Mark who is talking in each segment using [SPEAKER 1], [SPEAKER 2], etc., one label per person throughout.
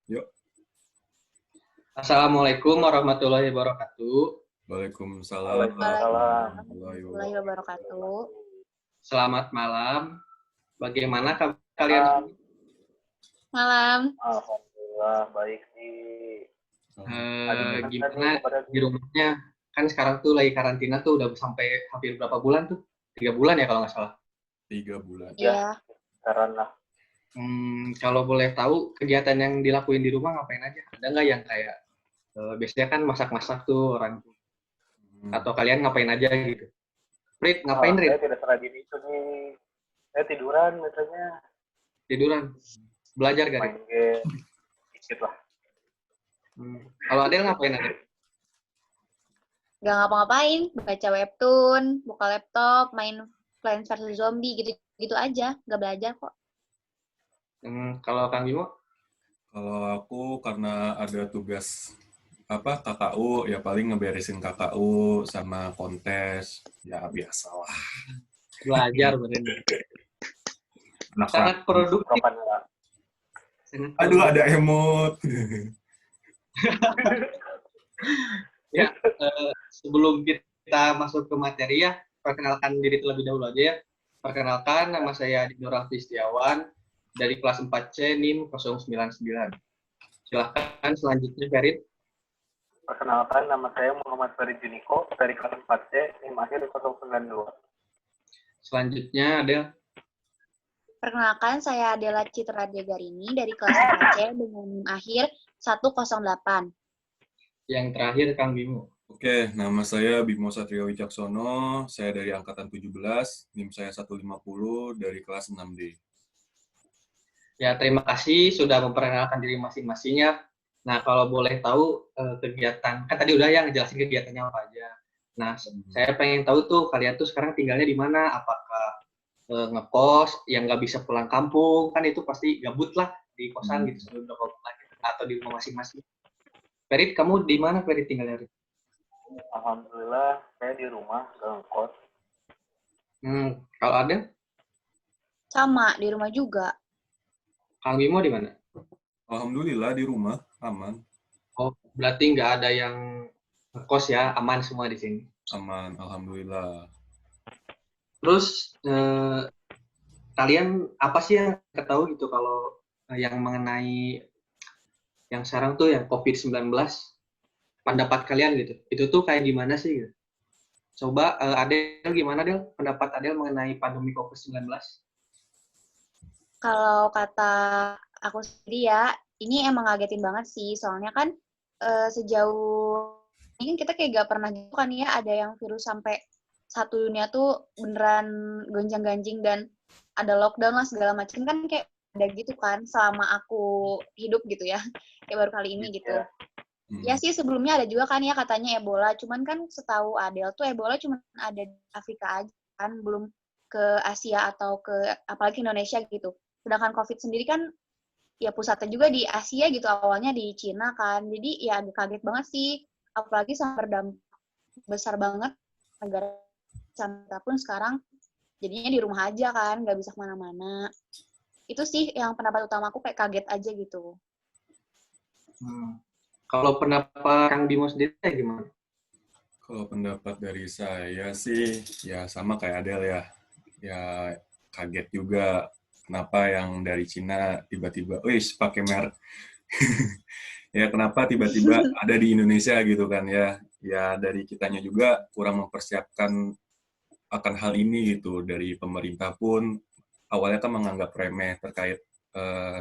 [SPEAKER 1] Yuk.
[SPEAKER 2] Assalamualaikum warahmatullahi wabarakatuh.
[SPEAKER 1] Waalaikumsalam warahmatullahi
[SPEAKER 3] Warahmatullahi wabarakatuh.
[SPEAKER 2] Selamat malam. Bagaimana kalian?
[SPEAKER 3] Malam.
[SPEAKER 4] Alhamdulillah baik nih.
[SPEAKER 2] Gimana di rumahnya? Kan sekarang tuh lagi karantina tuh udah sampai hampir berapa bulan tuh? 3 bulan ya kalau nggak salah.
[SPEAKER 1] 3 bulan.
[SPEAKER 3] Iya.
[SPEAKER 4] Karena
[SPEAKER 2] Kalau boleh tahu kegiatan yang dilakuin di rumah ngapain aja? Ada nggak yang kayak biasanya kan masak-masak tuh orang atau kalian ngapain aja gitu? Rit, ngapain Rit?
[SPEAKER 4] Saya tidak seragin itu nih. Saya tiduran biasanya.
[SPEAKER 2] Tiduran. Belajar gak Rit?
[SPEAKER 4] Main game. Dikit lah.
[SPEAKER 2] Kalau Adel ngapain Adel?
[SPEAKER 3] Gak ngapa-ngapain, baca webtoon, buka laptop, main Plants vs Zombie gitu aja, gak belajar kok.
[SPEAKER 2] Kalau Kang Bimo?
[SPEAKER 1] Kalau aku karena ada tugas KKU, ya paling ngeberesin KKU sama kontes, ya biasalah.
[SPEAKER 2] Belajar bener.
[SPEAKER 1] Anak
[SPEAKER 2] Sangat produktif.
[SPEAKER 1] Aduh, ada emot.
[SPEAKER 2] Ya, sebelum kita masuk ke materi ya, perkenalkan diri terlebih dahulu aja ya. Perkenalkan, nama saya Dino Raffi Setiawan dari kelas 4C NIM 099. Silahkan selanjutnya Ferit.
[SPEAKER 4] Perkenalkan, nama saya Muhammad Farid Juniko dari kelas 4C NIM akhir 092.
[SPEAKER 2] Selanjutnya ada.
[SPEAKER 3] Perkenalkan, saya Adela Citra Degarini dari kelas 4C dengan NIM akhir 108.
[SPEAKER 2] Yang terakhir Kang Bimo.
[SPEAKER 1] Oke, nama saya Bimo Satrio Wicaksono, saya dari angkatan 17, NIM saya 150 dari kelas 6D.
[SPEAKER 2] Ya, terima kasih sudah memperkenalkan diri masing-masingnya. Nah, kalau boleh tahu kegiatan, kan tadi udah ya ngejelasin kegiatannya apa aja. Nah, saya pengen tahu tuh kalian tuh sekarang tinggalnya di mana? Apakah ngekos yang nggak bisa pulang kampung? Kan itu pasti gabut lah di kosan gitu sebelum berapa bulan atau di rumah masing-masing. Ferit, kamu di mana Ferit tinggalnya?
[SPEAKER 4] Alhamdulillah, saya di rumah, gak ngekos.
[SPEAKER 2] Kalau ada?
[SPEAKER 3] Sama, di rumah juga.
[SPEAKER 2] Kang Bimo di mana?
[SPEAKER 1] Alhamdulillah di rumah, aman.
[SPEAKER 2] Oh, berarti nggak ada yang ngekos ya, aman semua di sini.
[SPEAKER 1] Aman, alhamdulillah.
[SPEAKER 2] Terus kalian apa sih yang ketahui gitu kalau yang mengenai yang sekarang tuh yang COVID-19, pendapat kalian gitu, itu tuh kayak gimana sih gitu? Coba Adel gimana Del, pendapat Adel mengenai pandemi COVID-19?
[SPEAKER 3] Kalau kata aku sendiri ya, ini emang ngagetin banget sih, soalnya kan sejauh ini kan kita kayak gak pernah gitu kan ya, ada yang virus sampai satu dunia tuh beneran gonjang-ganjing dan ada lockdown lah segala macam kan kayak ada gitu kan selama aku hidup gitu ya, kayak baru kali ini gitu. Ya sih sebelumnya ada juga kan ya katanya Ebola, cuman kan setahu Adel tuh Ebola cuma ada di Afrika aja kan, belum ke Asia atau ke apalagi Indonesia gitu. Sedangkan COVID sendiri kan ya pusatnya juga di Asia gitu, awalnya di Cina kan. Jadi ya agak kaget banget sih, apalagi sampai berdampak besar banget negara kita pun sekarang jadinya di rumah aja kan, nggak bisa kemana-mana. Itu sih yang pendapat utama aku, kayak kaget aja gitu.
[SPEAKER 2] Kalau pendapat Kang Bimo sendiri gimana?
[SPEAKER 1] Kalau pendapat dari saya sih, ya sama kayak Adel ya. Ya kaget juga kenapa yang dari Cina tiba-tiba, pakai merek. Ya kenapa tiba-tiba ada di Indonesia gitu kan ya. Ya dari kitanya juga kurang mempersiapkan akan hal ini gitu. Dari pemerintah pun awalnya kan menganggap remeh terkait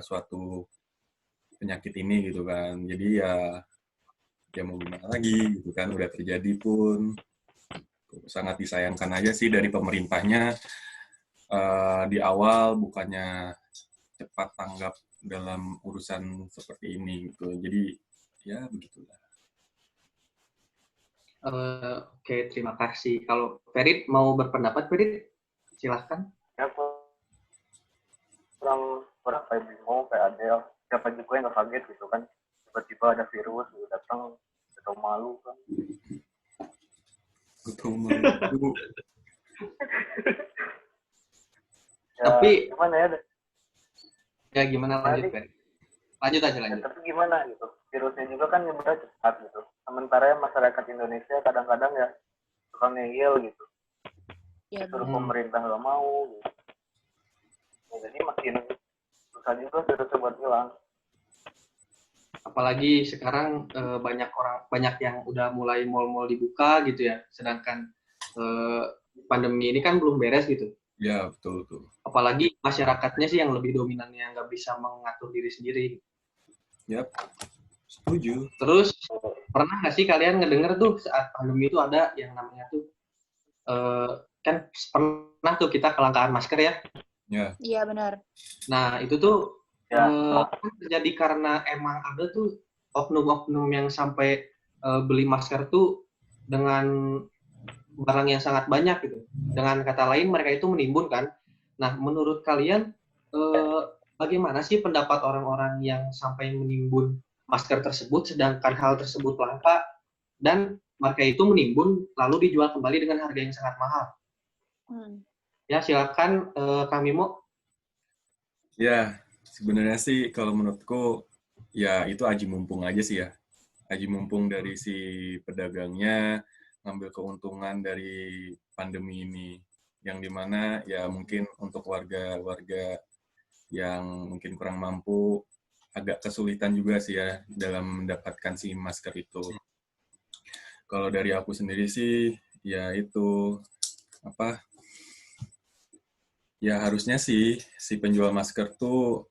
[SPEAKER 1] suatu penyakit ini gitu kan. Jadi ya mau gimana lagi gitu kan, udah terjadi pun. Sangat disayangkan aja sih dari pemerintahnya di awal bukannya cepat tanggap dalam urusan seperti ini gitu. Jadi ya begitulah.
[SPEAKER 2] Oke, terima kasih. Kalau Ferit mau berpendapat, Ferit silahkan.
[SPEAKER 4] Ya, kurang kayak bingung, kayak Adel. Siapa juga yang gak kaget gitu kan. Tiba-tiba ada virus gitu datang, atau malu kan.
[SPEAKER 1] Betul malu.
[SPEAKER 4] Ya,
[SPEAKER 2] Tapi
[SPEAKER 4] gimana ya?
[SPEAKER 2] Ya gimana lanjut, Ferit? Lanjut aja,
[SPEAKER 4] Ya,
[SPEAKER 2] lanjut.
[SPEAKER 4] tapi gimana gitu, virusnya juga kan nyebarnya cepat gitu. Sementara masyarakat Indonesia kadang-kadang ya suka ngeyel gitu,
[SPEAKER 3] Iya
[SPEAKER 4] disuruh
[SPEAKER 3] benar.
[SPEAKER 4] pemerintah nggak mau gitu. Ya, jadi makin susah juga virusnya buat hilang.
[SPEAKER 2] Apalagi sekarang banyak yang udah mulai mal-mal dibuka gitu ya, sedangkan pandemi ini kan belum beres gitu.
[SPEAKER 1] Ya, betul tuh.
[SPEAKER 2] Apalagi masyarakatnya sih yang lebih dominan, yang nggak bisa mengatur diri sendiri.
[SPEAKER 1] Yap, setuju.
[SPEAKER 2] Terus pernah nggak sih kalian ngedenger tuh saat pandemi itu ada yang namanya tuh kan pernah tuh kita kelangkaan masker ya.
[SPEAKER 1] Ya,
[SPEAKER 3] Iya benar.
[SPEAKER 2] Nah itu tuh
[SPEAKER 4] Ya,
[SPEAKER 2] kan terjadi karena emang ada tuh oknum-oknum yang sampai beli masker tuh dengan barang yang sangat banyak gitu. Dengan kata lain mereka itu menimbun kan. Nah menurut kalian bagaimana sih pendapat orang-orang yang sampai menimbun masker tersebut sedangkan hal tersebut langka dan mereka itu menimbun lalu dijual kembali dengan harga yang sangat mahal?
[SPEAKER 3] Hmm.
[SPEAKER 2] Ya silakan Kang Mimo.
[SPEAKER 1] ya sebenarnya sih kalau menurutku ya itu aji mumpung aja sih ya. Aji mumpung dari si pedagangnya ngambil keuntungan dari pandemi ini. Yang dimana ya mungkin untuk warga-warga yang mungkin kurang mampu agak kesulitan juga sih ya dalam mendapatkan si masker itu. Kalau dari aku sendiri sih ya itu apa ya harusnya sih si penjual masker tuh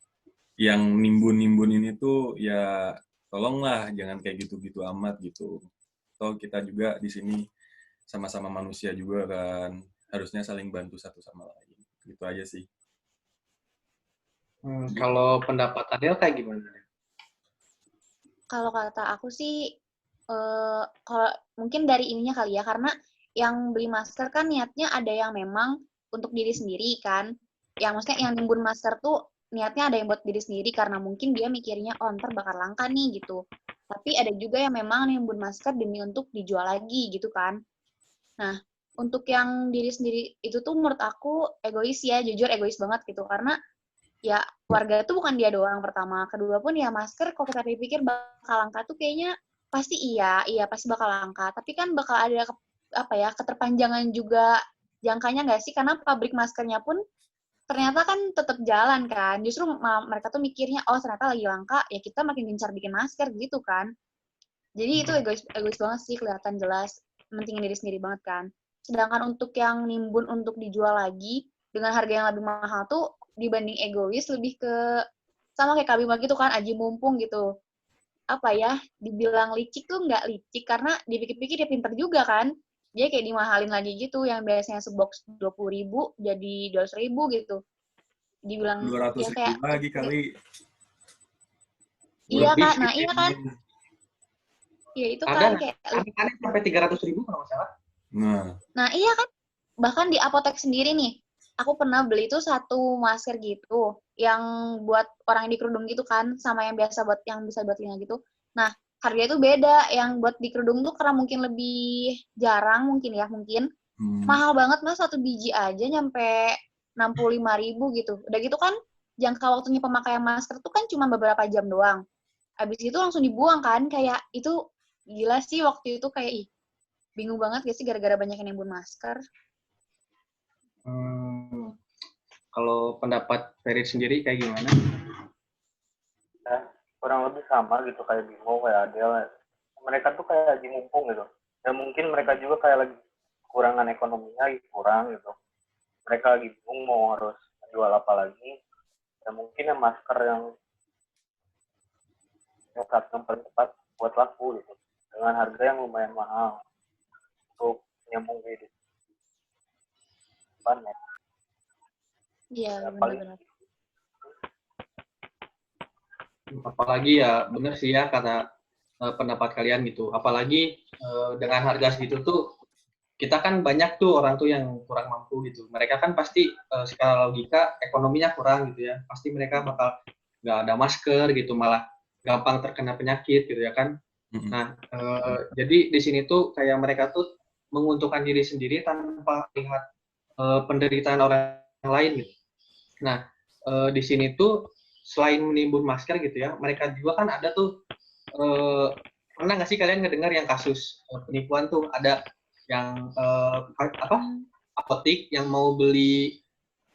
[SPEAKER 1] yang nimbun-nimbun ini tuh ya tolonglah jangan kayak gitu-gitu amat gitu. Toh kita juga di sini sama-sama manusia juga kan harusnya saling bantu satu sama lain. Gitu aja sih.
[SPEAKER 2] Kalau pendapat Adel kayak gimana?
[SPEAKER 3] Kalau kata aku sih, kalau mungkin dari ininya kali ya, karena yang beli masker kan niatnya ada yang memang untuk diri sendiri kan. Yang maksudnya yang nimbun masker tuh niatnya ada yang buat diri sendiri karena mungkin dia mikirnya, oh ntar bakal langka nih gitu. Tapi ada juga yang memang nimbun masker demi untuk dijual lagi gitu kan. Nah, untuk yang diri sendiri itu tuh menurut aku egois ya, jujur egois banget gitu. Karena ya warga itu bukan dia doang pertama, kedua pun ya masker kalau kita pikir bakal langka tuh kayaknya pasti iya pasti bakal langka, tapi kan bakal ada apa ya keterpanjangan juga jangkanya nggak sih, karena pabrik maskernya pun ternyata kan tetap jalan kan, justru mereka tuh mikirnya oh ternyata lagi langka ya kita makin gencar bikin masker gitu kan. Jadi itu egois banget sih, kelihatan jelas mentingin diri sendiri banget kan. Sedangkan untuk yang nimbun untuk dijual lagi dengan harga yang lebih mahal tuh dibanding egois lebih ke sama kayak Kabima gitu kan, aji mumpung gitu. Apa ya, dibilang licik tuh nggak licik karena dipikir-pikir dia pinter juga kan. Dia kayak dimahalin lagi gitu, yang biasanya sebox 20.000 jadi 200.000 gitu. Dibilang ya
[SPEAKER 1] 200.000
[SPEAKER 3] kayak
[SPEAKER 1] lagi kali.
[SPEAKER 3] iya
[SPEAKER 2] Lebih
[SPEAKER 3] kan,
[SPEAKER 2] sih.
[SPEAKER 3] nah iya kan, ya itu
[SPEAKER 2] Ada
[SPEAKER 3] kan kayak
[SPEAKER 2] sampai 300.000 kalau nggak salah.
[SPEAKER 3] nah iya kan, bahkan di apotek sendiri nih, aku pernah beli tuh satu masker gitu, yang buat orang yang di kerudung gitu kan, sama yang biasa buat yang bisa buat telinga gitu. Nah, harganya tuh beda. Yang buat di kerudung tuh karena mungkin lebih jarang mungkin mahal banget mas, satu biji aja nyampe 65.000 gitu. Udah gitu kan, jangka waktunya pemakaian masker tuh kan cuma beberapa jam doang. Habis itu langsung dibuang kan, kayak itu gila sih waktu itu, kayak ih bingung banget gak sih gara-gara banyak yang nimbun masker.
[SPEAKER 2] Kalau pendapat Ferit sendiri kayak gimana?
[SPEAKER 4] ya, kurang lebih sama gitu kayak Bimo, kayak Adel. Mereka tuh kayak aji mumpung gitu. Ya mungkin mereka juga kayak lagi kekurangan ekonominya lagi kurang gitu. Mereka lagi bingung mau harus jual apa lagi. Ya mungkin ya masker yang saat yang paling tepat buat laku gitu. Dengan harga yang lumayan mahal untuk nyambung di depan ya.
[SPEAKER 3] Iya,
[SPEAKER 4] Ya, paling
[SPEAKER 3] benar-benar.
[SPEAKER 2] Apalagi ya bener sih ya kata pendapat kalian gitu. Apalagi dengan harga segitu tuh kita kan banyak tuh orang tuh yang kurang mampu gitu. Mereka kan pasti secara logika ekonominya kurang gitu ya. Pasti mereka bakal nggak ada masker gitu, malah gampang terkena penyakit gitu ya kan. Nah, jadi di sini tuh kayak mereka tuh menguntungkan diri sendiri tanpa lihat penderitaan orang lain gitu. Nah, di sini tuh selain menimbun masker gitu ya, mereka juga kan ada tuh pernah nggak sih kalian ngedengar yang kasus penipuan tuh ada yang apotik yang mau beli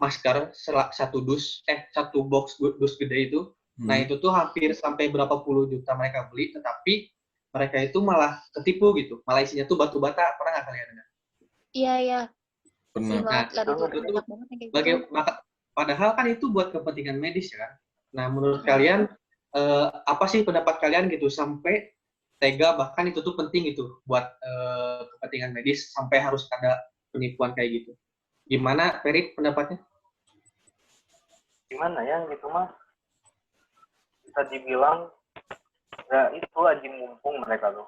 [SPEAKER 2] masker satu box dus gede itu. Nah itu tuh hampir sampai berapa puluh juta mereka beli, tetapi mereka itu malah ketipu gitu. Malah isinya tuh batu bata. Pernah nggak kalian dengar?
[SPEAKER 3] Iya.
[SPEAKER 1] Pernah.
[SPEAKER 3] Sering banget lihat itu banyak banget yang kayak gitu.
[SPEAKER 2] Padahal kan itu buat kepentingan medis ya kan. Nah menurut kalian apa sih pendapat kalian gitu sampai tega bahkan itu tuh penting gitu buat kepentingan medis sampai harus ada penipuan kayak gitu. Gimana Ferit pendapatnya?
[SPEAKER 4] Gimana ya gitu mah, bisa dibilang ya itu aji mumpung mereka tuh.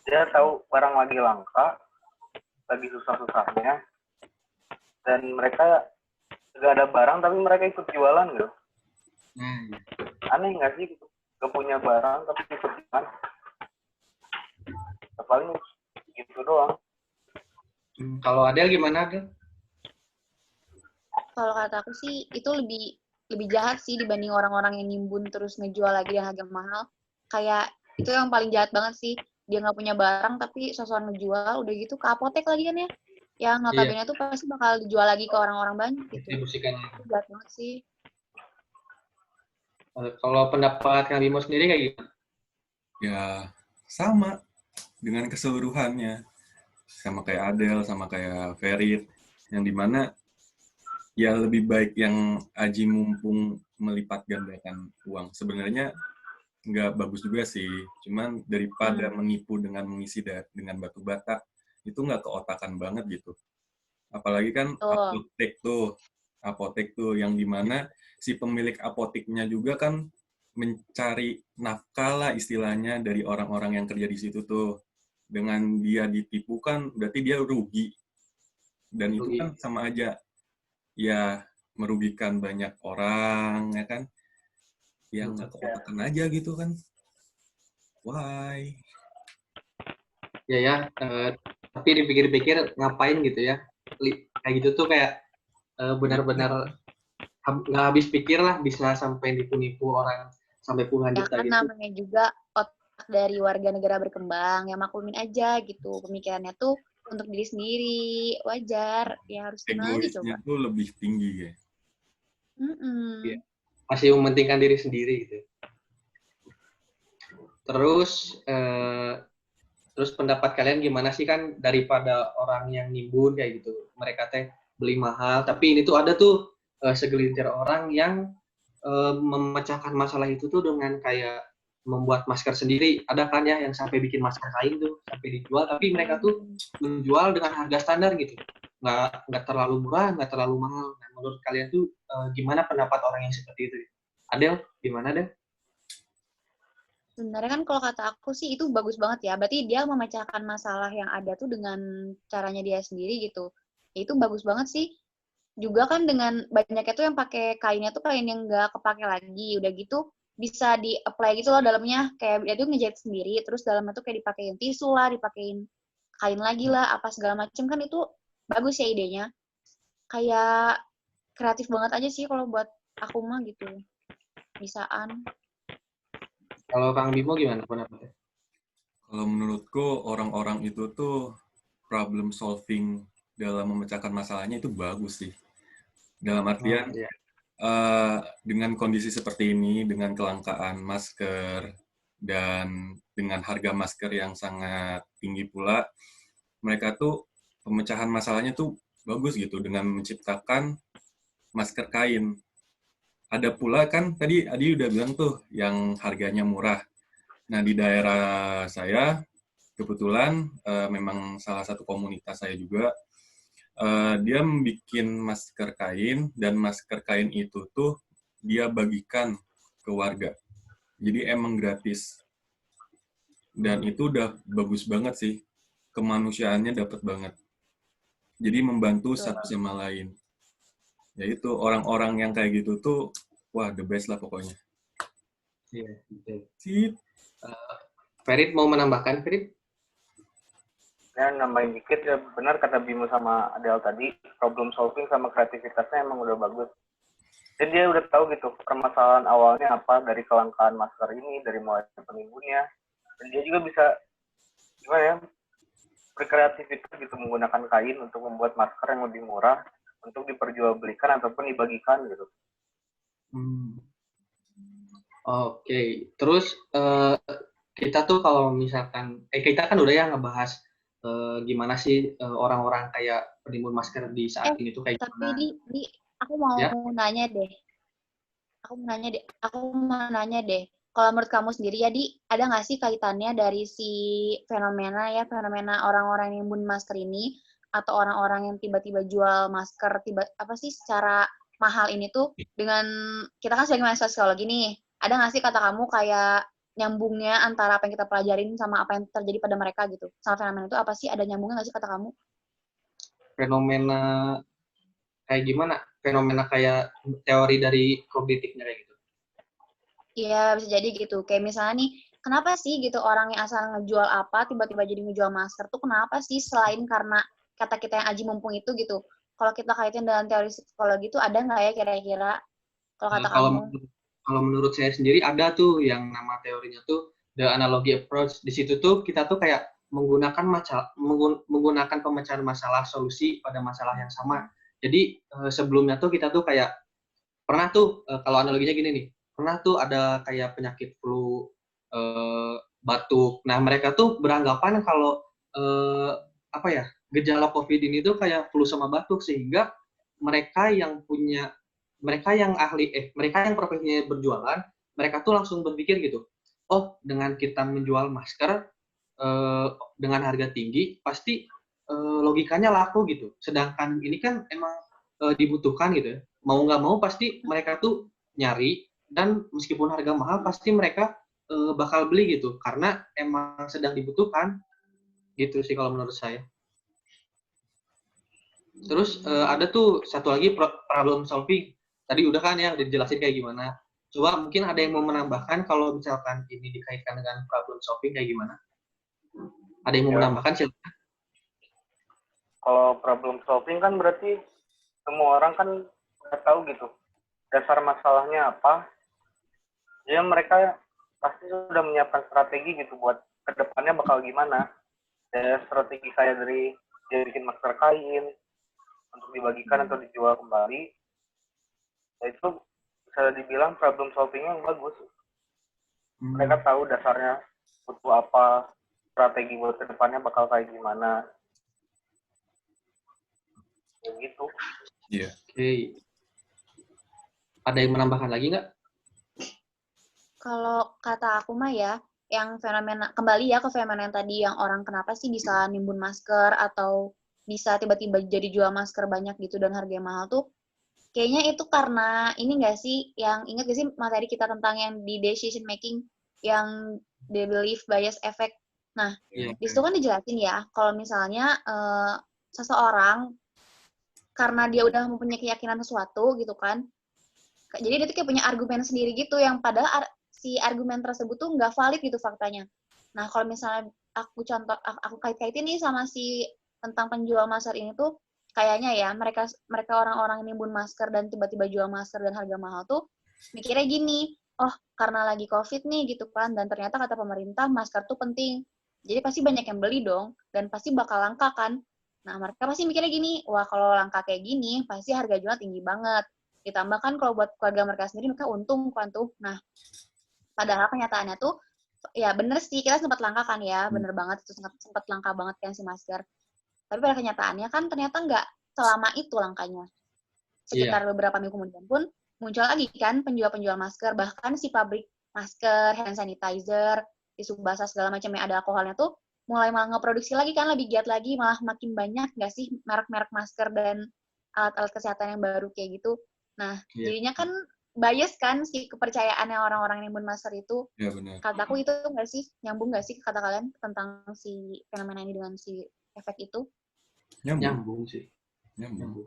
[SPEAKER 4] Dia tahu barang lagi langka, lagi susah-susahnya, dan mereka nggak ada barang tapi mereka ikut jualan gitu. Aneh nggak sih gitu? Gak punya barang tapi ikut jualan. Paling gitu doang.
[SPEAKER 2] Kalau Adel gimana Adel?
[SPEAKER 3] Kalau kata aku sih itu lebih jahat sih dibanding orang-orang yang nimbun terus ngejual lagi yang harga mahal. Kayak itu yang paling jahat banget sih. Dia nggak punya barang tapi sosokan ngejual, udah gitu ke apotek lagi kan ya. Yang notabene tuh pasti bakal dijual lagi ke orang-orang banyak gitu.
[SPEAKER 2] Distribusikan.
[SPEAKER 3] Itu jahat banget sih.
[SPEAKER 2] Kalau pendapat Kang Bimo sendiri kayak gimana?
[SPEAKER 1] Ya sama dengan keseluruhannya. Sama kayak Adel, sama kayak Ferit. Yang dimana ya lebih baik yang aji mumpung melipat gandakan uang. Sebenarnya nggak bagus juga sih. Cuman daripada menipu dengan mengisi dengan batu bata, itu nggak keotakan banget gitu. Apalagi kan apotek tuh yang dimana si pemilik apoteknya juga kan mencari nafkah lah istilahnya dari orang-orang yang kerja di situ tuh. Dengan dia ditipu kan berarti dia rugi. Dan itu kan sama aja ya merugikan banyak orang ya kan, yang nggak keotakan aja gitu kan. Why?
[SPEAKER 2] Ya, tapi dipikir-pikir ngapain gitu ya, kayak gitu tuh kayak benar-benar nggak habis pikir lah bisa sampai nipu-nipu orang sampai puluhan juta
[SPEAKER 3] kan
[SPEAKER 2] gitu.
[SPEAKER 3] Namanya juga otak dari warga negara berkembang, ya maklumin aja gitu. Pemikirannya tuh untuk diri sendiri, wajar. Ya harus gimana lagi coba.
[SPEAKER 1] Egoisnya tuh lebih tinggi ya.
[SPEAKER 2] Ya, masih mementingkan diri sendiri gitu. Terus pendapat kalian gimana sih kan daripada orang yang nimbun kayak gitu, mereka teh beli mahal, tapi ini tuh ada tuh segelintir orang yang memecahkan masalah itu tuh dengan kayak membuat masker sendiri. Ada kan ya yang sampai bikin masker kain tuh sampai dijual, tapi mereka tuh menjual dengan harga standar gitu, nggak terlalu murah, nggak terlalu mahal. Nah, menurut kalian tuh gimana pendapat orang yang seperti itu? Adel, gimana Adel?
[SPEAKER 3] Sebenarnya kan kalau kata aku sih itu bagus banget ya. Berarti dia memecahkan masalah yang ada tuh dengan caranya dia sendiri gitu. Itu bagus banget sih. Juga kan dengan banyaknya tuh yang pakai kainnya tuh kain yang nggak kepake lagi. Udah gitu bisa di-apply gitu loh dalamnya. Kayak dia tuh ngejahit sendiri. Terus dalamnya tuh kayak dipakein tisu lah, dipakein kain lagi lah, apa segala macem. Kan itu bagus ya idenya. Kayak kreatif banget aja sih kalau buat aku mah gitu. Bisaan.
[SPEAKER 2] Kalau Kang Bimo gimana pendapatnya?
[SPEAKER 1] Kalau menurutku orang-orang itu tuh problem solving dalam memecahkan masalahnya itu bagus sih. Dalam artian dengan kondisi seperti ini, dengan kelangkaan masker dan dengan harga masker yang sangat tinggi pula, mereka tuh pemecahan masalahnya tuh bagus gitu dengan menciptakan masker kain. Ada pula kan tadi Adi udah bilang tuh yang harganya murah. Nah, di daerah saya kebetulan memang salah satu komunitas saya juga dia bikin masker kain dan masker kain itu tuh dia bagikan ke warga. Jadi emang gratis. Dan itu udah bagus banget sih. Kemanusiaannya dapat banget. Jadi membantu satu sama lain. Yaitu orang-orang yang kayak gitu tuh wah the best lah pokoknya.
[SPEAKER 2] Iya, betul.
[SPEAKER 1] Sip.
[SPEAKER 2] Ferit mau menambahkan, Ferit?
[SPEAKER 4] Ya, nambahin dikit ya, benar kata Bimo sama Adel tadi, problem solving sama kreativitasnya emang udah bagus. Dan dia udah tahu gitu permasalahan awalnya apa dari kelangkaan masker ini, dari mulai penimbunnya. Dan dia juga bisa gimana ya, berkreativitas gitu menggunakan kain untuk membuat masker yang lebih murah untuk diperjualbelikan ataupun dibagikan gitu.
[SPEAKER 2] Oke, terus kita tuh kalau misalkan kita kan udah ya ngebahas gimana sih orang-orang kayak penimbun masker di saat ini tuh kayak
[SPEAKER 3] Tapi
[SPEAKER 2] gimana.
[SPEAKER 3] di aku mau
[SPEAKER 2] Ya.
[SPEAKER 3] nanya deh. Aku mau nanya deh. Kalau menurut kamu sendiri ya, Di, ada nggak sih kaitannya dari si fenomena orang-orang yang nimbun masker ini atau orang-orang yang tiba-tiba jual masker secara mahal ini tuh dengan kita kan sebagai mahasiswa psikologi nih, ada nggak sih kata kamu kayak nyambungnya antara apa yang kita pelajarin sama apa yang terjadi pada mereka gitu? Sama fenomena itu apa sih? Ada nyambungnya nggak sih kata kamu?
[SPEAKER 2] Fenomena kayak gimana? Fenomena kayak teori dari kognitifnya kayak gitu.
[SPEAKER 3] Iya, bisa jadi gitu. Kayak misalnya nih, kenapa sih gitu orang yang asal ngejual apa, tiba-tiba jadi ngejual masker tuh kenapa sih selain karena kata kita yang aji mumpung itu gitu. Kalau kita kaitin dengan teori psikologi itu ada nggak ya kira-kira kalau kata
[SPEAKER 2] Kalau
[SPEAKER 3] kamu?
[SPEAKER 2] kalau menurut saya sendiri ada tuh yang nama teorinya tuh the analogy approach. Di situ tuh kita tuh kayak menggunakan menggunakan pemecahan masalah solusi pada masalah yang sama. Jadi sebelumnya tuh kita tuh kayak pernah tuh kalau analoginya gini nih, pernah tuh ada kayak penyakit flu, batuk. Nah mereka tuh beranggapan kalau apa ya, gejala COVID ini tuh kayak flu sama batuk, sehingga mereka yang punya mereka yang profesinya berjualan, mereka tuh langsung berpikir gitu, oh dengan kita menjual masker dengan harga tinggi pasti logikanya laku gitu. Sedangkan ini kan emang dibutuhkan gitu ya. Mau nggak mau pasti mereka tuh nyari, dan meskipun harga mahal pasti mereka bakal beli gitu karena emang sedang dibutuhkan gitu sih kalau menurut saya. Terus ada tuh satu lagi problem solving. Tadi udah kan ya, udah dijelasin kayak gimana. Coba mungkin ada yang mau menambahkan kalau misalkan ini dikaitkan dengan problem solving kayak gimana? Ada yang mau menambahkan silakan.
[SPEAKER 4] Kalau problem solving kan berarti semua orang kan udah tahu gitu dasar masalahnya apa. Jadi mereka pasti sudah menyiapkan strategi gitu buat kedepannya bakal gimana. Ya, strategi kayak dari dia bikin masker kain untuk dibagikan atau dijual kembali. Ya itu bisa dibilang problem solvingnya yang bagus. Mereka tahu dasarnya butuh apa, strategi buat kedepannya bakal kayak gimana. Ya gitu.
[SPEAKER 1] Iya.
[SPEAKER 2] Oke. Ada yang menambahkan lagi nggak?
[SPEAKER 3] Kalau kata aku mah ya, yang fenomena kembali ya ke fenomena yang tadi yang orang kenapa sih bisa nimbun masker atau bisa tiba-tiba jadi jual masker banyak gitu dan harganya mahal tuh kayaknya itu karena ini nggak sih yang ingat gak sih materi kita tentang yang di decision making yang the belief bias effect. Nah, di situ kan dijelasin ya kalau misalnya seseorang karena dia udah mempunyai keyakinan sesuatu gitu kan, jadi dia tuh kayak punya argumen sendiri gitu yang padahal si argumen tersebut tuh nggak valid gitu faktanya. Nah kalau misalnya aku kait-kaitin nih sama si tentang penjual masker ini tuh kayaknya ya mereka orang-orang nimbun masker dan tiba-tiba jual masker dan harga mahal tuh mikirnya gini, oh karena lagi COVID nih gitu kan, dan ternyata kata pemerintah masker tuh penting, jadi pasti banyak yang beli dong dan pasti bakal langka kan. Nah mereka pasti mikirnya gini, wah kalau langka kayak gini pasti harga jual tinggi banget, ditambah kan kalau buat keluarga mereka sendiri mereka untung kan tuh. Nah padahal kenyataannya tuh ya bener sih kita sempat langka kan ya, bener banget itu sempat langka banget kan si masker, tapi pada kenyataannya kan ternyata nggak selama itu langkanya. Sekitar beberapa minggu kemudian pun muncul lagi kan penjual-penjual masker, bahkan si pabrik masker, hand sanitizer, tisu basah segala macam yang ada alkoholnya tuh mulai malah ngeproduksi lagi kan, lebih giat lagi, malah makin banyak nggak sih merek-merek masker dan alat-alat kesehatan yang baru kayak gitu. Nah, jadinya kan bias kan si kepercayaannya orang-orang yang nimbun masker itu.
[SPEAKER 1] Iya benar.
[SPEAKER 3] Kataku itu nggak sih, nyambung nggak sih kata kalian tentang si fenomena ini dengan si efek itu?
[SPEAKER 2] Nyambung sih.
[SPEAKER 1] Nyambung.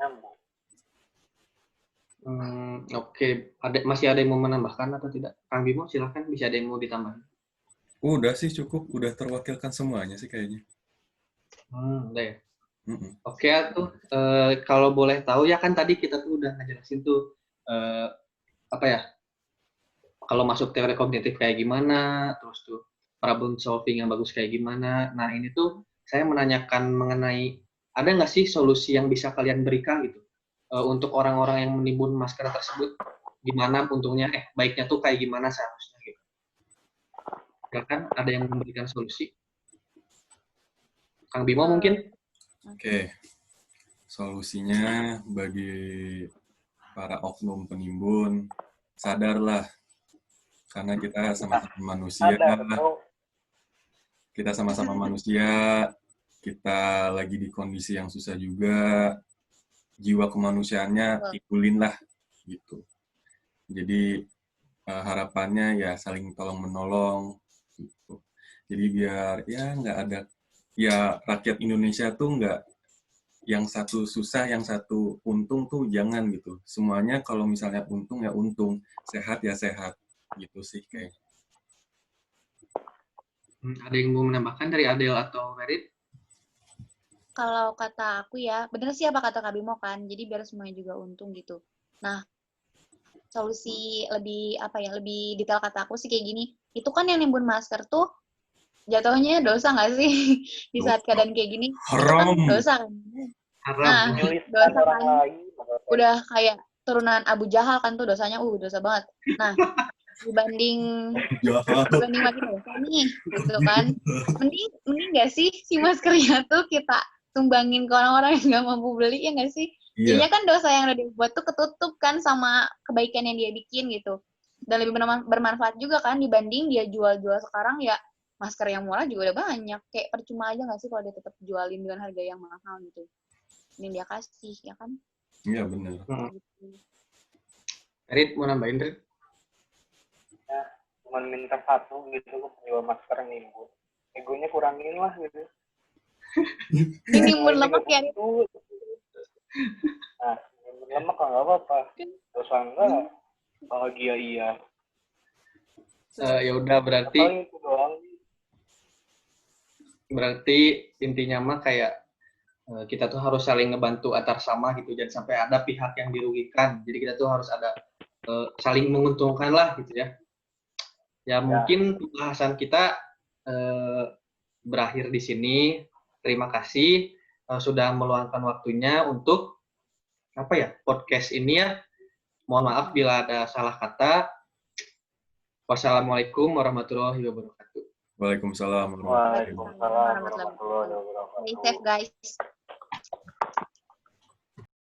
[SPEAKER 2] Oke. Masih ada yang mau menambahkan atau tidak? Kang Bimo silahkan, bisa ada yang mau ditambah.
[SPEAKER 1] Udah sih cukup, udah terwakilkan semuanya sih kayaknya.
[SPEAKER 2] Udah ya. Oke tuh, kalau boleh tahu ya kan tadi kita tuh udah ngejelasin tuh apa ya, kalau masuk teori kognitif kayak gimana, terus tuh problem solving yang bagus kayak gimana. Nah ini tuh saya menanyakan mengenai ada nggak sih solusi yang bisa kalian berikan gitu untuk orang-orang yang menimbun masker tersebut, gimana untungnya, baiknya tuh kayak gimana seharusnya gitu. Ya kan, ada yang memberikan solusi? Kang Bimo mungkin?
[SPEAKER 1] Oke. Solusinya bagi para oknum penimbun, sadarlah. Karena kita sama-sama manusia,
[SPEAKER 4] Ada, bro.
[SPEAKER 1] kita sama-sama manusia, kita lagi di kondisi yang susah juga, jiwa kemanusiaannya timbulin lah, gitu. Jadi harapannya ya saling tolong-menolong, gitu. Jadi biar ya nggak ada, ya rakyat Indonesia tuh nggak yang satu susah, yang satu untung tuh jangan gitu. Semuanya kalau misalnya untung ya untung, sehat ya sehat, gitu sih kayak.
[SPEAKER 2] Ada yang mau menambahkan dari Adel atau Ferit?
[SPEAKER 3] Kalau kata aku ya, bener sih apa kata Kak Bimo kan, jadi biar semuanya juga untung gitu. Nah, solusi lebih apa ya, lebih detail kata aku sih kayak gini, itu kan yang nimbun masker tuh jatuhnya dosa nggak sih di saat keadaan kayak gini? Itu kan
[SPEAKER 1] Haram.
[SPEAKER 3] dosa kan.
[SPEAKER 2] Haram.
[SPEAKER 3] Nah,
[SPEAKER 4] Menyulitkan
[SPEAKER 3] dosa
[SPEAKER 4] orang
[SPEAKER 3] kan
[SPEAKER 4] lain.
[SPEAKER 3] udah kayak turunan Abu Jahal kan tuh dosanya, dosa banget. Nah, dibanding
[SPEAKER 1] Jahat.
[SPEAKER 3] makin dosa nih, gitu kan. Mending nggak sih si maskernya tuh kita sumbangin ke orang-orang yang nggak mampu beli, ya nggak sih?
[SPEAKER 1] Iya.
[SPEAKER 3] Jadinya kan dosa yang udah dibuat tuh ketutup kan sama kebaikan yang dia bikin gitu. Dan lebih bermanfaat juga kan dibanding dia jual-jual sekarang ya masker yang murah juga udah banyak. Kayak percuma aja nggak sih kalau dia tetap jualin dengan harga yang mahal gitu. Ini dia kasih, ya kan?
[SPEAKER 1] Iya benar.
[SPEAKER 3] Gitu.
[SPEAKER 2] Ferit mau nambahin, Ferit?
[SPEAKER 4] Ya, cuma minta satu gitu ke penjual masker nimbun. Egonya kurangin lah gitu.
[SPEAKER 3] Ini nimbun lemak ya.
[SPEAKER 4] Nah, nimbun lemak nggak apa-apa. Dosa enggak, bahagia iya.
[SPEAKER 2] Ya udah berarti
[SPEAKER 4] Paling itu doang.
[SPEAKER 2] intinya mah kayak kita tuh harus saling ngebantu antar sama gitu, jangan sampai ada pihak yang dirugikan. Jadi kita tuh harus ada saling menguntungkan lah gitu ya. Ya mungkin pembahasan kita berakhir di sini. Terima kasih sudah meluangkan waktunya untuk podcast ini ya. Mohon maaf bila ada salah kata. Wassalamualaikum warahmatullahi wabarakatuh.
[SPEAKER 1] Waalaikumsalam
[SPEAKER 4] Waalaikumsalam warahmatullahi wabarakatuh.
[SPEAKER 3] Stay safe guys.